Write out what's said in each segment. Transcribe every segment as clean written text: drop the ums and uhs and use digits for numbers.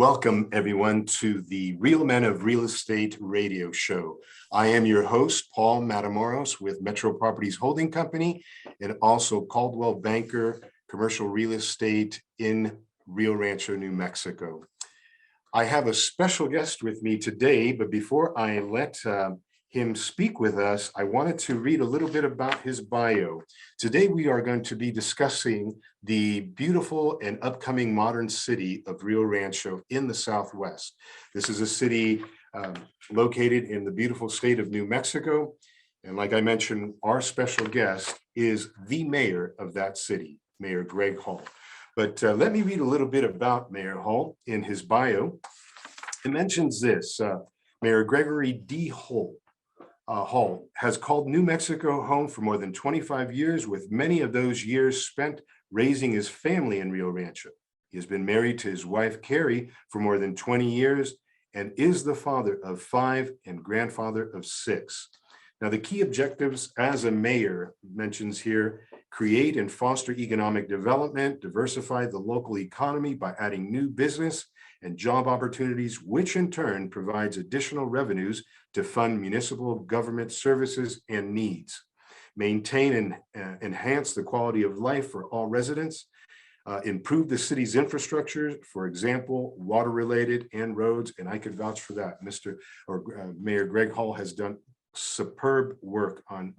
Welcome, everyone, to the Real Men of Real Estate radio show. I am your host, Paul Matamoros with Metro Properties Holding Company and also Coldwell Banker Commercial Real Estate in Rio Rancho, New Mexico. I have a special guest with me today, but before I let him speak with us, I wanted to read a little bit about his bio. Today, we are going to be discussing the beautiful and upcoming modern city of Rio Rancho in the Southwest. This is a city located in the beautiful state of New Mexico. And like I mentioned, our special guest is the mayor of that city, Mayor Gregg Hull. But let me read a little bit about Mayor Hull in his bio. It mentions this, Mayor Gregory D. Hull has called New Mexico home for more than 25 years, with many of those years spent raising his family in Rio Rancho. He has been married to his wife, Carrie, for more than 20 years and is the father of 5 and grandfather of 6. Now, the key objectives as a mayor mentions here: create and foster economic development, diversify the local economy by adding new business and job opportunities, which in turn provides additional revenues to fund municipal government services and needs, maintain and enhance the quality of life for all residents, improve the city's infrastructure, for example, water related and roads. And I could vouch for that. Mayor Gregg Hull has done superb work on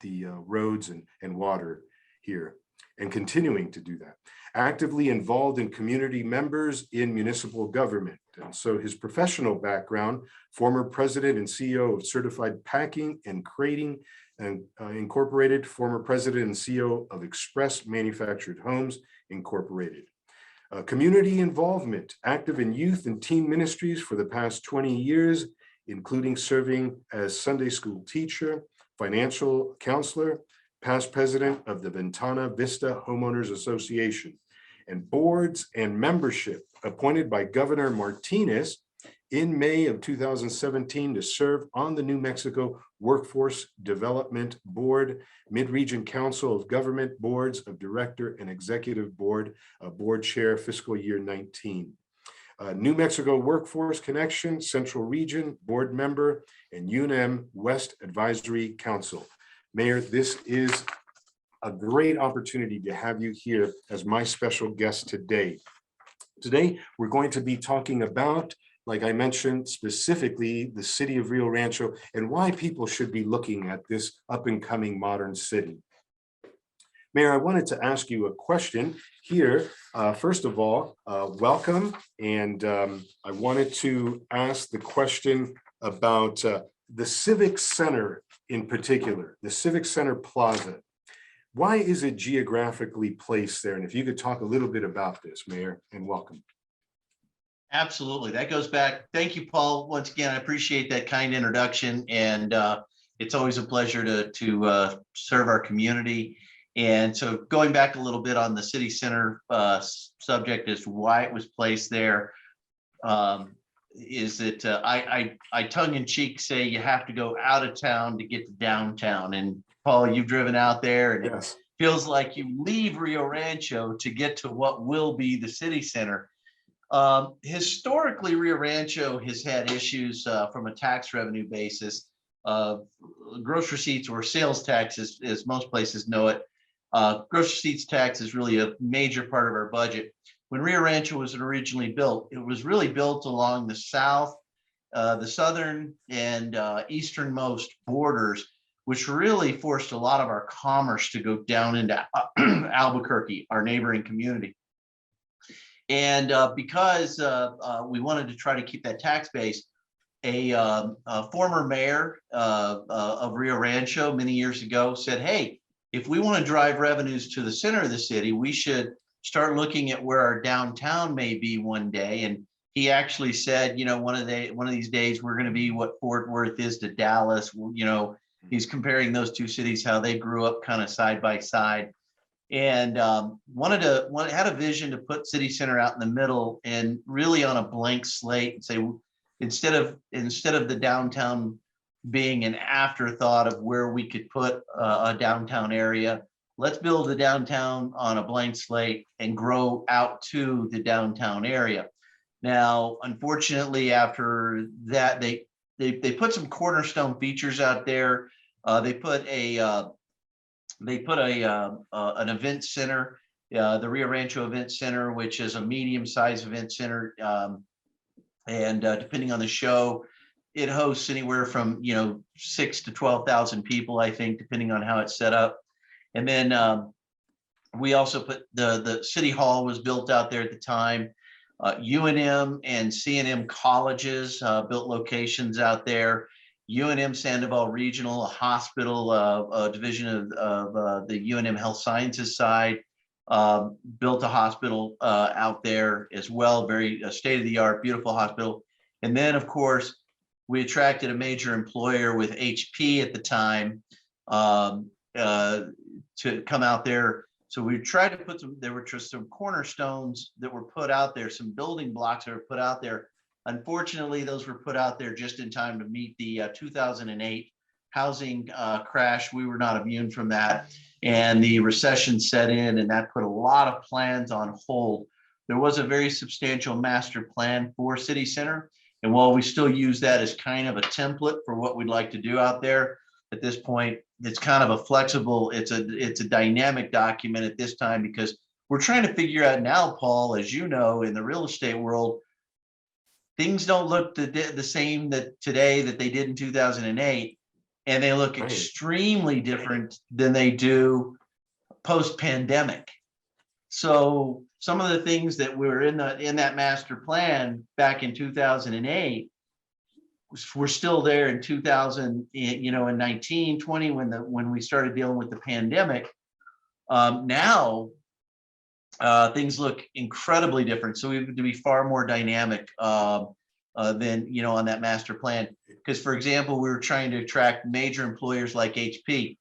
the roads and water here, and continuing to do that. Actively involved in community members in municipal government. And so his professional background: former president and CEO of Certified Packing and Crating and Incorporated, former president and CEO of Express Manufactured Homes Incorporated. Community involvement: active in youth and teen ministries for the past 20 years, including serving as Sunday school teacher, financial counselor, past president of the Ventana Vista Homeowners Association, and boards and membership appointed by Governor Martinez in May of 2017 to serve on the New Mexico Workforce Development Board, Mid-Region Council of Government Boards of Director and Executive Board, Board Chair, fiscal year 19. New Mexico Workforce Connection, Central Region Board Member, and UNM West Advisory Council. Mayor, this is a great opportunity to have you here as my special guest today. Today, we're going to be talking about, like I mentioned, specifically the city of Rio Rancho and why people should be looking at this up and coming modern city. Mayor, I wanted to ask you a question here. First of all, welcome. And I wanted to ask the question about the Civic Center in particular, the Civic Center Plaza. Why is it geographically placed there? And if you could talk a little bit about this, Mayor, and welcome. Absolutely. That goes back. Thank you, Paul. Once again, I appreciate that kind introduction. And it's always a pleasure to serve our community. And so going back a little bit on the city center subject as to why it was placed there, is that I tongue-in-cheek say you have to go out of town to get to downtown. And Paul, you've driven out there, and yes, it feels like you leave Rio Rancho to get to what will be the city center. Historically, Rio Rancho has had issues from a tax revenue basis. Gross receipts, or sales tax, as most places know it. Gross receipts tax is really a major part of our budget. When Rio Rancho was originally built, it was really built along the southern and easternmost borders, which really forced a lot of our commerce to go down into Albuquerque, our neighboring community. And because we wanted to try to keep that tax base, a former mayor of Rio Rancho many years ago said, hey, if we want to drive revenues to the center of the city, we should start looking at where our downtown may be one day. And he actually said, you know, one of these days we're going to be what Fort Worth is to Dallas. You know, he's comparing those two cities, how they grew up kind of side by side, and had a vision to put city center out in the middle and really on a blank slate and say, instead of the downtown being an afterthought of where we could put a downtown area, let's build a downtown on a blank slate and grow out to the downtown area. Now, unfortunately, after that, they put some cornerstone features out there. They put an event center, the Rio Rancho Event Center, which is a medium-sized event center, and depending on the show, it hosts anywhere from 6 to 12,000 people, I think, depending on how it's set up. And then we also put the city hall was built out there at the time. UNM and CNM colleges built locations out there. UNM Sandoval Regional, a hospital, a division of the UNM Health Sciences side, built a hospital out there as well. Very state-of-the-art, beautiful hospital. And then, of course, we attracted a major employer with HP at the time to come out there. So we tried to put there were just some cornerstones that were put out there, some building blocks that were put out there. Unfortunately, those were put out there just in time to meet the 2008 housing crash. We were not immune from that. And the recession set in, and that put a lot of plans on hold. There was a very substantial master plan for City Center. And while we still use that as kind of a template for what we'd like to do out there, at this point, it's kind of a flexible, it's a dynamic document at this time, because we're trying to figure out now, Paul, as you know, in the real estate world, things don't look the same that today that they did in 2008, and they look extremely different than they do post-pandemic. So some of the things that were in that master plan back in 2008 were still there in 2000, in 19, 20, when we started dealing with the pandemic. Now things look incredibly different. So we have to be far more dynamic than on that master plan. Because, for example, we were trying to attract major employers like HP.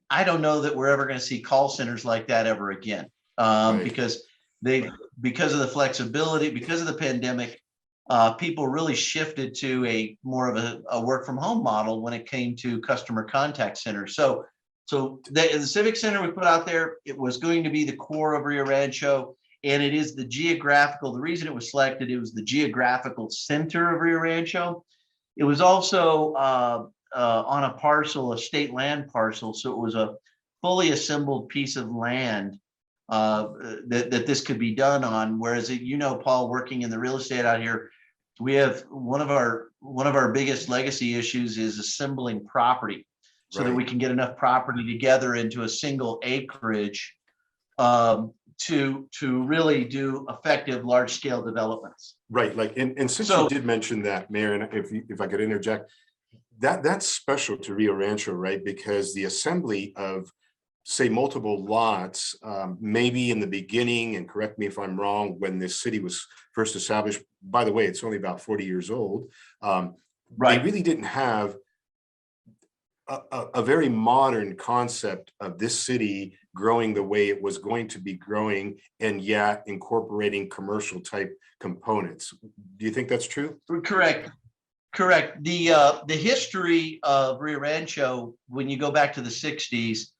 I don't know that we're ever going to see call centers like that ever again, because of the flexibility, because of the pandemic. People really shifted to a more of a work from home model when it came to customer contact centers. So the Civic Center we put out there, it was going to be the core of Rio Rancho, and it is the reason it was selected, it was the geographical center of Rio Rancho. It was also on a parcel, a state land parcel. So it was a fully assembled piece of land that this could be done on. Whereas, Paul, working in the real estate out here, we have one of our biggest legacy issues is assembling property, so that we can get enough property together into a single acreage to really do effective large scale developments. Right. And since you did mention that, Mayor, and if I could interject, that's special to Rio Rancho, right? Because the assembly of, say, multiple lots, maybe in the beginning, and correct me if I'm wrong, when this city was first established, by the way, it's only about 40 years old. They really didn't have a very modern concept of this city growing the way it was going to be growing, and yet incorporating commercial type components. Do you think that's true? Correct. The history of Rio Rancho, when you go back to the 60s,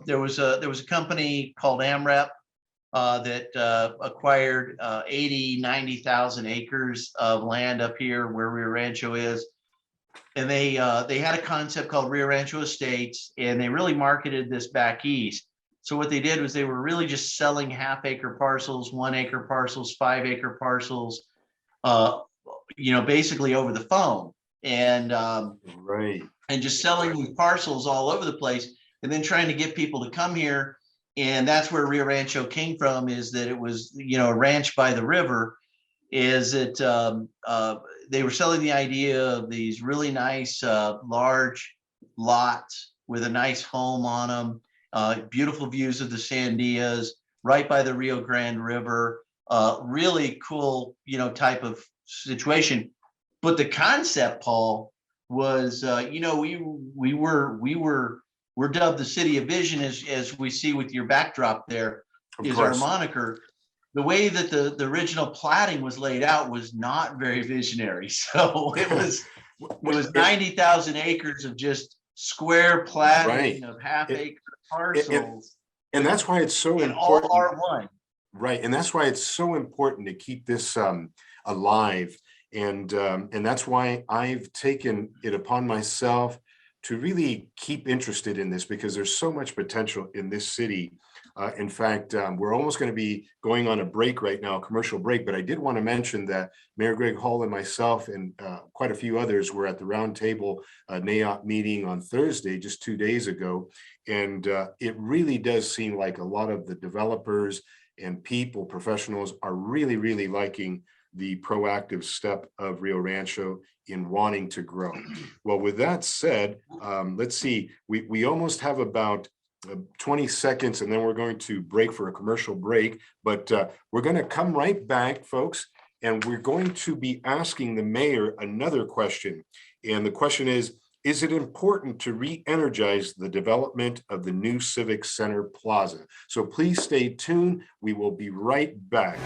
there was a company called NMREC that acquired 90,000 acres of land up here where Rio Rancho is. And they had a concept called Rio Rancho Estates, and they really marketed this back east. So what they did was they were really just selling half-acre parcels, 1-acre parcels, 5-acre parcels, basically over the phone, and just selling these parcels all over the place, and then trying to get people to come here. And that's where Rio Rancho came from, is that it was, a ranch by the river. Is that they were selling the idea of these really nice large lots with a nice home on them, beautiful views of the Sandias, right by the Rio Grande River, really cool, type of situation. But the concept, Paul, was, we're dubbed the City of Vision, as we see with your backdrop there, is our moniker. The way that the original platting was laid out was not very visionary. So it was 90,000 acres of just square platting of half-acre parcels. And that's why it's so important. All R1. Right. And that's why it's so important to keep this alive. And that's why I've taken it upon myself to really keep interested in this, because there's so much potential in this city. In fact, we're almost going to be going on a break right now, a commercial break, but I did want to mention that Mayor Gregg Hull and myself and quite a few others were at the roundtable NAIOP meeting on Thursday, just 2 days ago. And it really does seem like a lot of the developers and people, professionals, are really, really liking the proactive step of Rio Rancho in wanting to grow. Well, with that said, let's see, we almost have about 20 seconds, and then we're going to break for a commercial break, but we're going to come right back, folks, and we're going to be asking the mayor another question. And the question is it important to re-energize the development of the new Civic Center Plaza? So please stay tuned. We will be right back.